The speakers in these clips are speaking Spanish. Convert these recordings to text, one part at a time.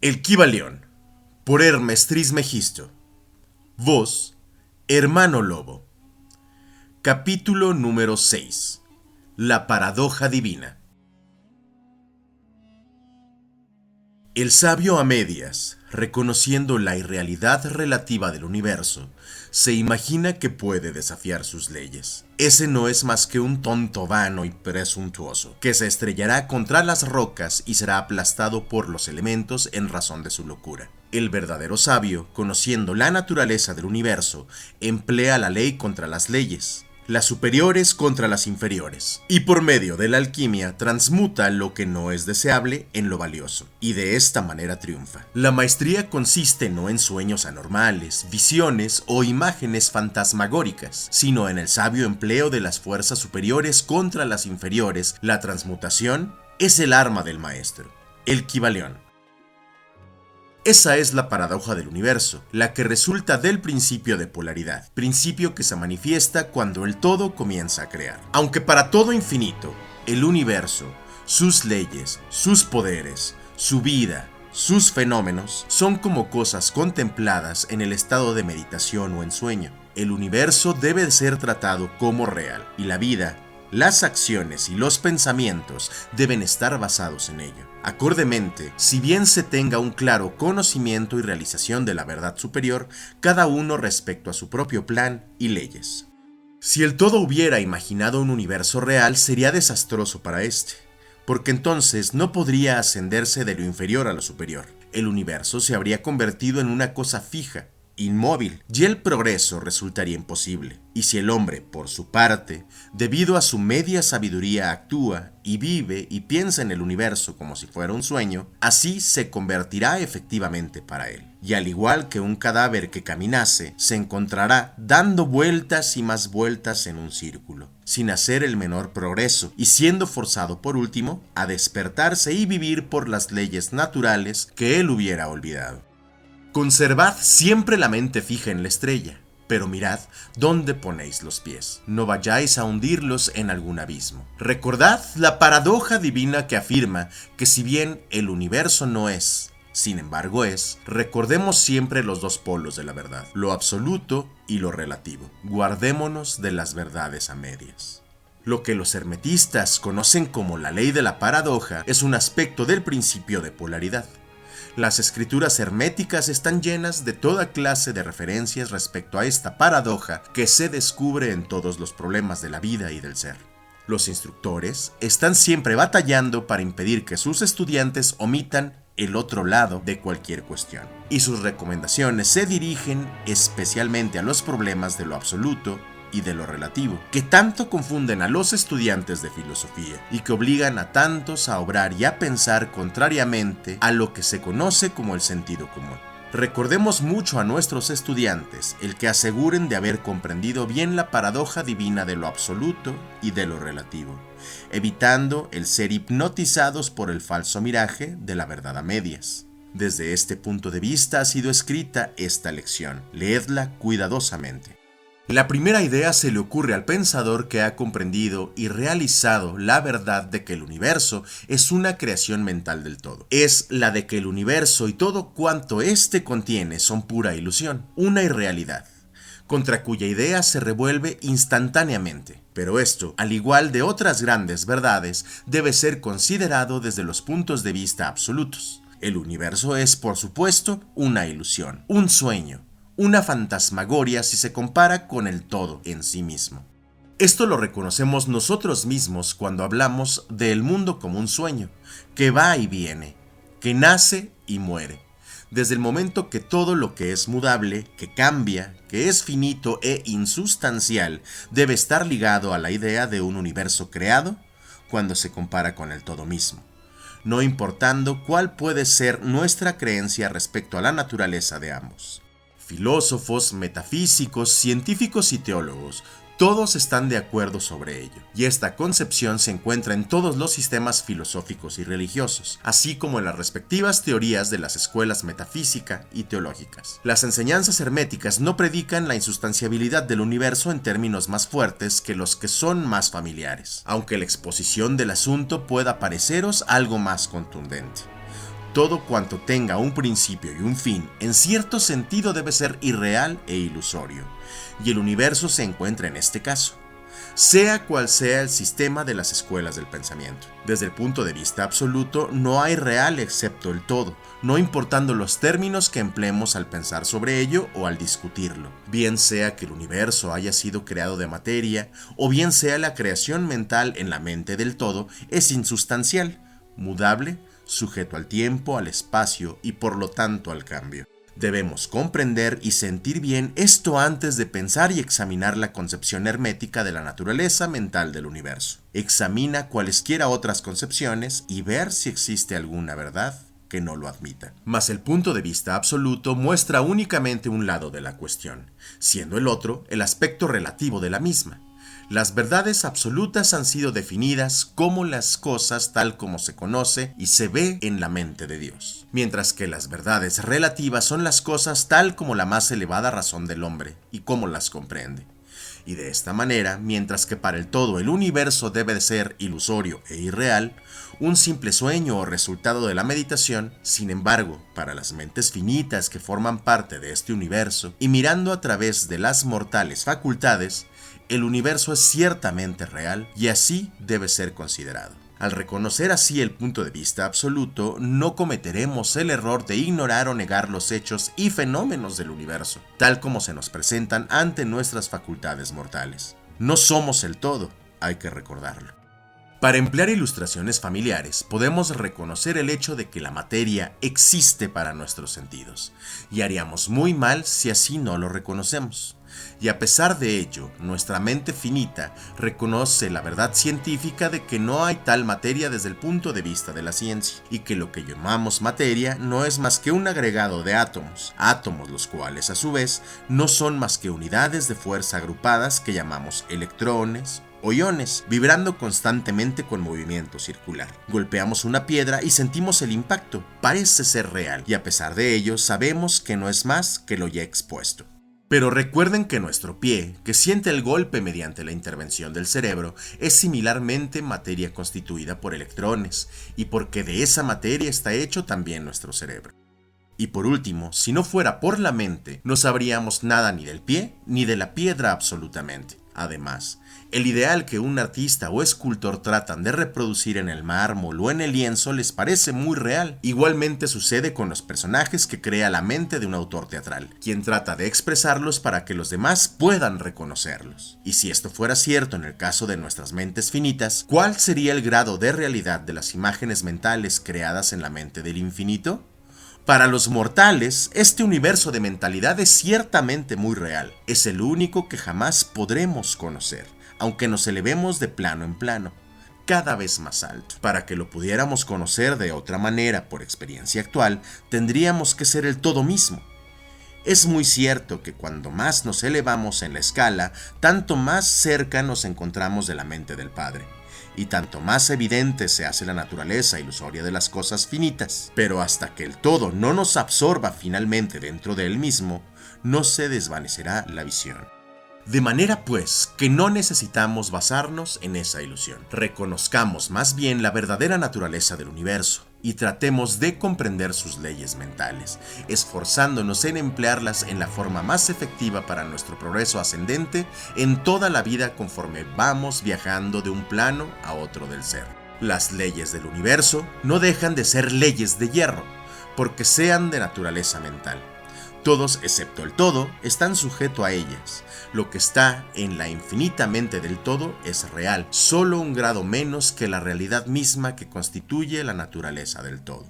El Kybalión, por Hermes Trismegisto. Voz, Hermano Lobo. Capítulo número 6. La paradoja divina. El sabio a medias, reconociendo la irrealidad relativa del universo, se imagina que puede desafiar sus leyes. Ese no es más que un tonto vano y presuntuoso, que se estrellará contra las rocas y será aplastado por los elementos en razón de su locura. El verdadero sabio, conociendo la naturaleza del universo, emplea la ley contra las leyes, las superiores contra las inferiores, y por medio de la alquimia transmuta lo que no es deseable en lo valioso, y de esta manera triunfa. La maestría consiste no en sueños anormales, visiones o imágenes fantasmagóricas, sino en el sabio empleo de las fuerzas superiores contra las inferiores. La transmutación es el arma del maestro, el Kybalión. Esa es la paradoja del universo, la que resulta del principio de polaridad, principio que se manifiesta cuando el todo comienza a crear. Aunque para todo infinito, el universo, sus leyes, sus poderes, su vida, sus fenómenos, son como cosas contempladas en el estado de meditación o en sueño. El universo debe ser tratado como real, y la vida, las acciones y los pensamientos deben estar basados en ello. Acordemente, si bien se tenga un claro conocimiento y realización de la verdad superior, cada uno respecto a su propio plan y leyes. Si el todo hubiera imaginado un universo real, sería desastroso para este, porque entonces no podría ascenderse de lo inferior a lo superior. El universo se habría convertido en una cosa fija, inmóvil, y el progreso resultaría imposible. Y si el hombre, por su parte, debido a su media sabiduría actúa y vive y piensa en el universo como si fuera un sueño, así se convertirá efectivamente para él. Y al igual que un cadáver que caminase, se encontrará dando vueltas y más vueltas en un círculo, sin hacer el menor progreso, y siendo forzado por último a despertarse y vivir por las leyes naturales que él hubiera olvidado. Conservad siempre la mente fija en la estrella, pero mirad dónde ponéis los pies. No vayáis a hundirlos en algún abismo. Recordad la paradoja divina que afirma que si bien el universo no es, sin embargo es, recordemos siempre los dos polos de la verdad, lo absoluto y lo relativo. Guardémonos de las verdades a medias. Lo que los hermetistas conocen como la ley de la paradoja es un aspecto del principio de polaridad. Las escrituras herméticas están llenas de toda clase de referencias respecto a esta paradoja que se descubre en todos los problemas de la vida y del ser. Los instructores están siempre batallando para impedir que sus estudiantes omitan el otro lado de cualquier cuestión, y sus recomendaciones se dirigen especialmente a los problemas de lo absoluto y de lo relativo, que tanto confunden a los estudiantes de filosofía y que obligan a tantos a obrar y a pensar contrariamente a lo que se conoce como el sentido común. Recordemos mucho a nuestros estudiantes el que aseguren de haber comprendido bien la paradoja divina de lo absoluto y de lo relativo, evitando el ser hipnotizados por el falso miraje de la verdad a medias. Desde este punto de vista ha sido escrita esta lección. Leedla cuidadosamente. La primera idea se le ocurre al pensador que ha comprendido y realizado la verdad de que el universo es una creación mental del todo. Es la de que el universo y todo cuanto éste contiene son pura ilusión, una irrealidad, contra cuya idea se revuelve instantáneamente. Pero esto, al igual de otras grandes verdades, debe ser considerado desde los puntos de vista absolutos. El universo es, por supuesto, una ilusión, un sueño, una fantasmagoria si se compara con el todo en sí mismo. Esto lo reconocemos nosotros mismos cuando hablamos del mundo como un sueño, que va y viene, que nace y muere. Desde el momento que todo lo que es mudable, que cambia, que es finito e insustancial, debe estar ligado a la idea de un universo creado cuando se compara con el todo mismo, no importando cuál puede ser nuestra creencia respecto a la naturaleza de ambos. Filósofos, metafísicos, científicos y teólogos, Todos están de acuerdo sobre ello, y esta concepción se encuentra en todos los sistemas filosóficos y religiosos, así como en las respectivas teorías de las escuelas metafísica y teológicas. Las enseñanzas herméticas no predican la insustanciabilidad del universo en términos más fuertes que los que son más familiares, aunque la exposición del asunto pueda pareceros algo más contundente. Todo cuanto tenga un principio y un fin, en cierto sentido debe ser irreal e ilusorio, y el universo se encuentra en este caso, sea cual sea el sistema de las escuelas del pensamiento. Desde el punto de vista absoluto, no hay real excepto el todo, no importando los términos que empleemos al pensar sobre ello o al discutirlo. Bien sea que el universo haya sido creado de materia, o bien sea la creación mental en la mente del todo, es insustancial, mudable, sujeto al tiempo, al espacio y por lo tanto al cambio. Debemos comprender y sentir bien esto antes de pensar y examinar la concepción hermética de la naturaleza mental del universo. Examina cualesquiera otras concepciones y ver si existe alguna verdad que no lo admita. Mas el punto de vista absoluto muestra únicamente un lado de la cuestión, siendo el otro el aspecto relativo de la misma. Las verdades absolutas han sido definidas como las cosas tal como se conoce y se ve en la mente de Dios, mientras que las verdades relativas son las cosas tal como la más elevada razón del hombre y cómo las comprende. Y de esta manera, mientras que para el todo el universo debe de ser ilusorio e irreal, un simple sueño o resultado de la meditación, sin embargo, para las mentes finitas que forman parte de este universo, y mirando a través de las mortales facultades, el universo es ciertamente real y así debe ser considerado. Al reconocer así el punto de vista absoluto, no cometeremos el error de ignorar o negar los hechos y fenómenos del universo, tal como se nos presentan ante nuestras facultades mortales. No somos el todo, hay que recordarlo. Para emplear ilustraciones familiares, podemos reconocer el hecho de que la materia existe para nuestros sentidos, y haríamos muy mal si así no lo reconocemos. Y a pesar de ello, nuestra mente finita reconoce la verdad científica de que no hay tal materia desde el punto de vista de la ciencia, y que lo que llamamos materia no es más que un agregado de átomos, los cuales a su vez no son más que unidades de fuerza agrupadas que llamamos electrones o iones, vibrando constantemente con movimiento circular. Golpeamos una piedra y sentimos el impacto, parece ser real, y a pesar de ello sabemos que no es más que lo ya expuesto. Pero recuerden que nuestro pie, que siente el golpe mediante la intervención del cerebro, es similarmente materia constituida por electrones, y porque de esa materia está hecho también nuestro cerebro. Y por último, si no fuera por la mente, no sabríamos nada ni del pie ni de la piedra absolutamente. Además, el ideal que un artista o escultor tratan de reproducir en el mármol o en el lienzo les parece muy real. Igualmente sucede con los personajes que crea la mente de un autor teatral, quien trata de expresarlos para que los demás puedan reconocerlos. Y si esto fuera cierto en el caso de nuestras mentes finitas, ¿cuál sería el grado de realidad de las imágenes mentales creadas en la mente del infinito? Para los mortales, este universo de mentalidad es ciertamente muy real. Es el único que jamás podremos conocer, aunque nos elevemos de plano en plano, cada vez más alto. Para que lo pudiéramos conocer de otra manera por experiencia actual, tendríamos que ser el todo mismo. Es muy cierto que cuando más nos elevamos en la escala, tanto más cerca nos encontramos de la mente del Padre, y tanto más evidente se hace la naturaleza ilusoria de las cosas finitas. Pero hasta que el todo no nos absorba finalmente dentro de él mismo, no se desvanecerá la visión. De manera pues que no necesitamos basarnos en esa ilusión. Reconozcamos más bien la verdadera naturaleza del universo y tratemos de comprender sus leyes mentales, esforzándonos en emplearlas en la forma más efectiva para nuestro progreso ascendente en toda la vida conforme vamos viajando de un plano a otro del ser. Las leyes del universo no dejan de ser leyes de hierro, porque sean de naturaleza mental. Todos, excepto el todo, están sujetos a ellas. Lo que está en la infinita mente del todo es real, solo un grado menos que la realidad misma que constituye la naturaleza del todo.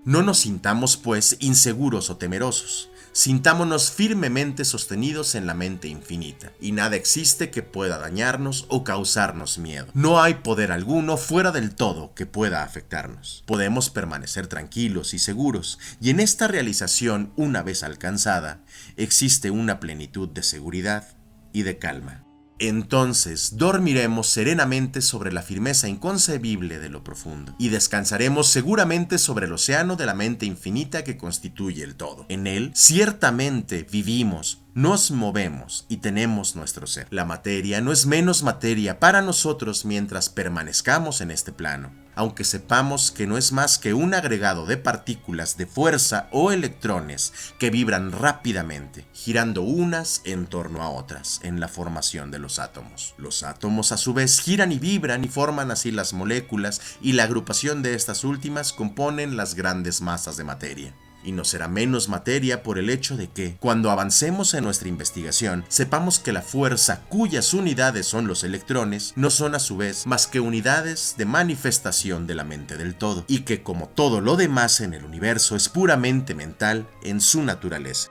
No nos sintamos, pues, inseguros o temerosos. Sintámonos firmemente sostenidos en la mente infinita, y nada existe que pueda dañarnos o causarnos miedo. No hay poder alguno fuera del todo que pueda afectarnos. Podemos permanecer tranquilos y seguros, y en esta realización, una vez alcanzada, existe una plenitud de seguridad y de calma. Entonces dormiremos serenamente sobre la firmeza inconcebible de lo profundo, y descansaremos seguramente sobre el océano de la mente infinita que constituye el todo. En él, ciertamente, vivimos, nos movemos y tenemos nuestro ser. La materia no es menos materia para nosotros mientras permanezcamos en este plano, aunque sepamos que no es más que un agregado de partículas de fuerza o electrones que vibran rápidamente, girando unas en torno a otras en la formación de los átomos. Los átomos a su vez giran y vibran y forman así las moléculas, y la agrupación de estas últimas componen las grandes masas de materia. Y no será menos materia por el hecho de que, cuando avancemos en nuestra investigación, sepamos que la fuerza cuyas unidades son los electrones no son a su vez más que unidades de manifestación de la mente del todo, y que como todo lo demás en el universo es puramente mental en su naturaleza.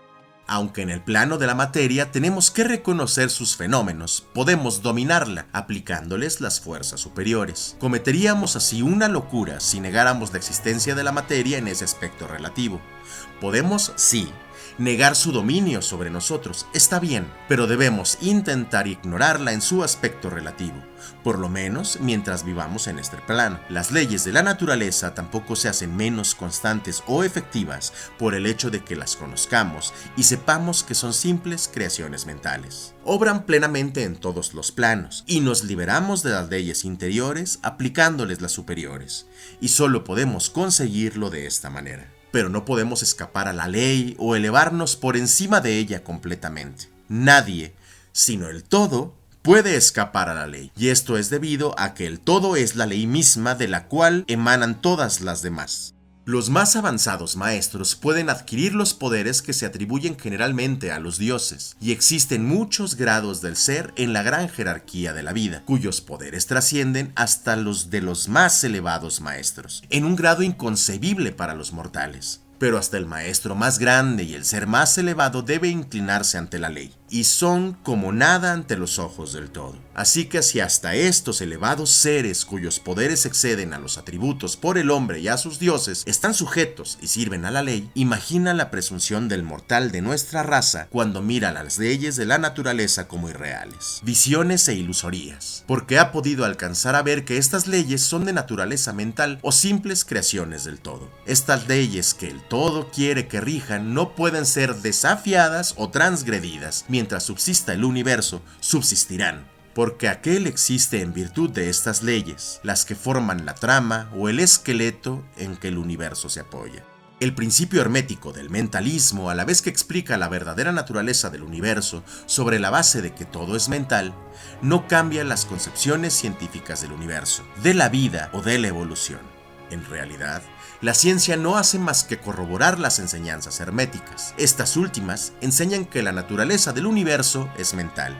Aunque en el plano de la materia tenemos que reconocer sus fenómenos, podemos dominarla aplicándoles las fuerzas superiores. Cometeríamos así una locura si negáramos la existencia de la materia en ese aspecto relativo. Podemos, sí, negar su dominio sobre nosotros, está bien, pero debemos intentar ignorarla en su aspecto relativo, por lo menos mientras vivamos en este plano. Las leyes de la naturaleza tampoco se hacen menos constantes o efectivas por el hecho de que las conozcamos y sepamos que son simples creaciones mentales. Obran plenamente en todos los planos, y nos liberamos de las leyes interiores aplicándoles las superiores, y solo podemos conseguirlo de esta manera. Pero no podemos escapar a la ley o elevarnos por encima de ella completamente. Nadie, sino el todo, puede escapar a la ley, y esto es debido a que el todo es la ley misma de la cual emanan todas las demás. Los más avanzados maestros pueden adquirir los poderes que se atribuyen generalmente a los dioses, y existen muchos grados del ser en la gran jerarquía de la vida, cuyos poderes trascienden hasta los de los más elevados maestros, en un grado inconcebible para los mortales. Pero hasta el maestro más grande y el ser más elevado debe inclinarse ante la ley, y son como nada ante los ojos del todo. Así que si hasta estos elevados seres cuyos poderes exceden a los atributos por el hombre y a sus dioses están sujetos y sirven a la ley, imagina la presunción del mortal de nuestra raza cuando mira las leyes de la naturaleza como irreales, visiones e ilusorías, porque ha podido alcanzar a ver que estas leyes son de naturaleza mental o simples creaciones del todo. Estas leyes que el todo quiere que rijan no pueden ser desafiadas o transgredidas. Mientras subsista el universo, subsistirán, porque aquel existe en virtud de estas leyes, las que forman la trama o el esqueleto en que el universo se apoya. El principio hermético del mentalismo, a la vez que explica la verdadera naturaleza del universo sobre la base de que todo es mental, no cambia las concepciones científicas del universo, de la vida o de la evolución. En realidad, la ciencia no hace más que corroborar las enseñanzas herméticas. Estas últimas enseñan que la naturaleza del universo es mental,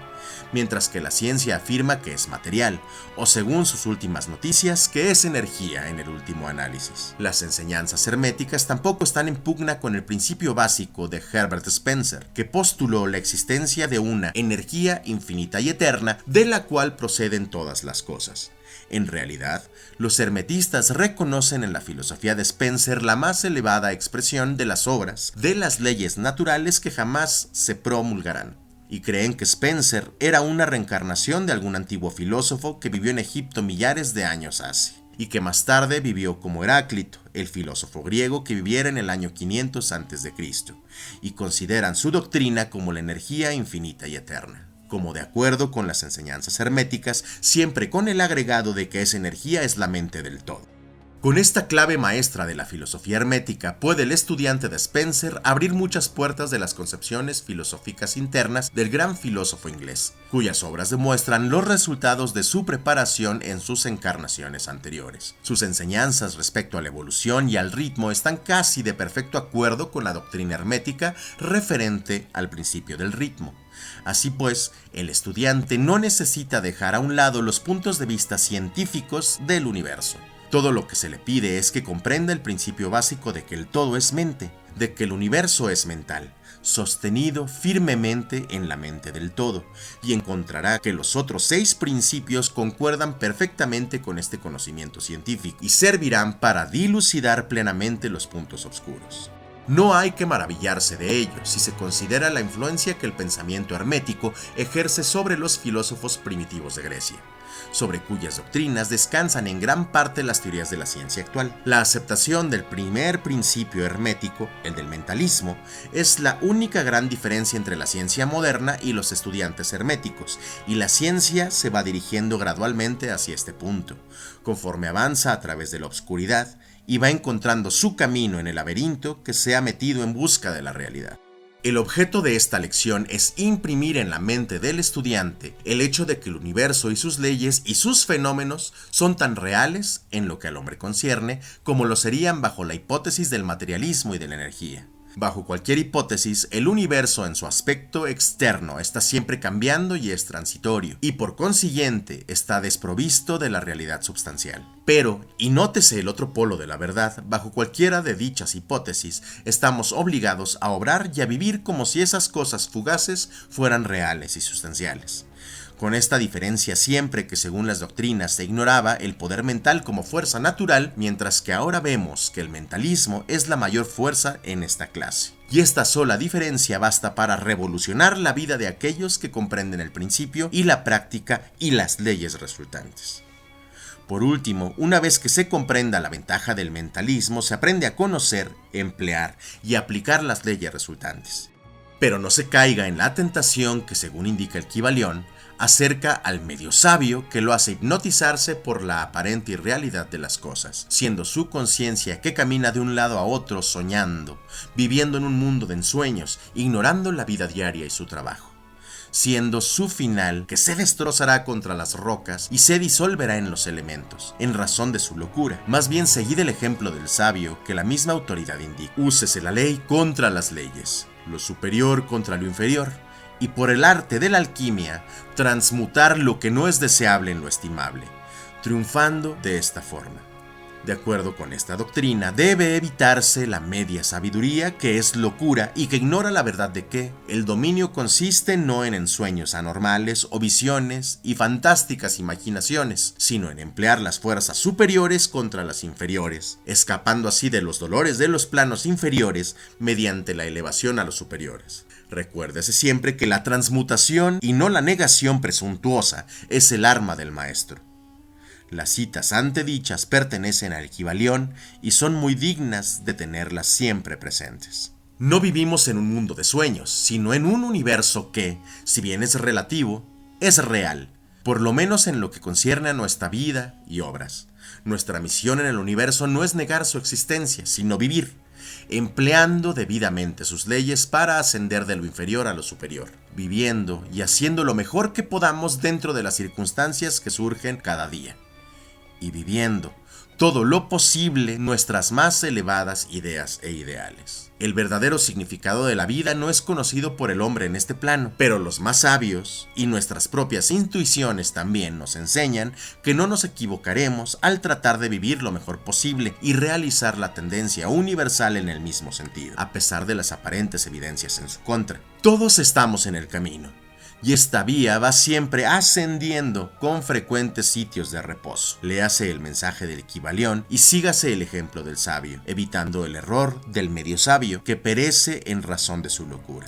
mientras que la ciencia afirma que es material, o según sus últimas noticias, que es energía en el último análisis. Las enseñanzas herméticas tampoco están en pugna con el principio básico de Herbert Spencer, que postuló la existencia de una energía infinita y eterna de la cual proceden todas las cosas. En realidad, los hermetistas reconocen en la filosofía de Spencer la más elevada expresión de las obras, de las leyes naturales que jamás se promulgarán, y creen que Spencer era una reencarnación de algún antiguo filósofo que vivió en Egipto millares de años hace, y que más tarde vivió como Heráclito, el filósofo griego que viviera en el año 500 a.C., y consideran su doctrina como la energía infinita y eterna. Como de acuerdo con las enseñanzas herméticas, siempre con el agregado de que esa energía es la mente del todo. Con esta clave maestra de la filosofía hermética puede el estudiante de Spencer abrir muchas puertas de las concepciones filosóficas internas del gran filósofo inglés, cuyas obras demuestran los resultados de su preparación en sus encarnaciones anteriores. Sus enseñanzas respecto a la evolución y al ritmo están casi de perfecto acuerdo con la doctrina hermética referente al principio del ritmo. Así pues, el estudiante no necesita dejar a un lado los puntos de vista científicos del universo. Todo lo que se le pide es que comprenda el principio básico de que el todo es mente, de que el universo es mental, sostenido firmemente en la mente del todo, y encontrará que los otros 6 principios concuerdan perfectamente con este conocimiento científico y servirán para dilucidar plenamente los puntos oscuros. No hay que maravillarse de ello si se considera la influencia que el pensamiento hermético ejerce sobre los filósofos primitivos de Grecia, sobre cuyas doctrinas descansan en gran parte las teorías de la ciencia actual. La aceptación del primer principio hermético, el del mentalismo, es la única gran diferencia entre la ciencia moderna y los estudiantes herméticos, y la ciencia se va dirigiendo gradualmente hacia este punto, conforme avanza a través de la oscuridad y va encontrando su camino en el laberinto que se ha metido en busca de la realidad. El objeto de esta lección es imprimir en la mente del estudiante el hecho de que el universo y sus leyes y sus fenómenos son tan reales en lo que al hombre concierne como lo serían bajo la hipótesis del materialismo y de la energía. Bajo cualquier hipótesis, el universo en su aspecto externo está siempre cambiando y es transitorio, y por consiguiente está desprovisto de la realidad substancial. Pero, y nótese el otro polo de la verdad, bajo cualquiera de dichas hipótesis, estamos obligados a obrar y a vivir como si esas cosas fugaces fueran reales y sustanciales. Con esta diferencia siempre que según las doctrinas se ignoraba el poder mental como fuerza natural, mientras que ahora vemos que el mentalismo es la mayor fuerza en esta clase. Y esta sola diferencia basta para revolucionar la vida de aquellos que comprenden el principio y la práctica y las leyes resultantes. Por último, una vez que se comprenda la ventaja del mentalismo, se aprende a conocer, emplear y aplicar las leyes resultantes. Pero no se caiga en la tentación que, según indica el Kybalión, acerca al medio sabio que lo hace hipnotizarse por la aparente irrealidad de las cosas, siendo su conciencia que camina de un lado a otro soñando, viviendo en un mundo de ensueños, ignorando la vida diaria y su trabajo, siendo su final que se destrozará contra las rocas y se disolverá en los elementos, en razón de su locura. Más bien seguid el ejemplo del sabio que la misma autoridad indica. Úsese la ley contra las leyes, lo superior contra lo inferior, y por el arte de la alquimia, transmutar lo que no es deseable en lo estimable, triunfando de esta forma. De acuerdo con esta doctrina, debe evitarse la media sabiduría, que es locura y que ignora la verdad de que el dominio consiste no en ensueños anormales o visiones y fantásticas imaginaciones, sino en emplear las fuerzas superiores contra las inferiores, escapando así de los dolores de los planos inferiores mediante la elevación a los superiores. Recuérdese siempre que la transmutación y no la negación presuntuosa es el arma del maestro. Las citas antedichas pertenecen al Kybalión y son muy dignas de tenerlas siempre presentes. No vivimos en un mundo de sueños, sino en un universo que, si bien es relativo, es real, por lo menos en lo que concierne a nuestra vida y obras. Nuestra misión en el universo no es negar su existencia, sino vivir, empleando debidamente sus leyes para ascender de lo inferior a lo superior, viviendo y haciendo lo mejor que podamos dentro de las circunstancias que surgen cada día, y viviendo todo lo posible nuestras más elevadas ideas e ideales. El verdadero significado de la vida no es conocido por el hombre en este plano, pero los más sabios y nuestras propias intuiciones también nos enseñan que no nos equivocaremos al tratar de vivir lo mejor posible y realizar la tendencia universal en el mismo sentido, a pesar de las aparentes evidencias en su contra. Todos estamos en el camino, y esta vía va siempre ascendiendo con frecuentes sitios de reposo. Léase el mensaje del Kybalión y sígase el ejemplo del sabio, evitando el error del medio sabio que perece en razón de su locura.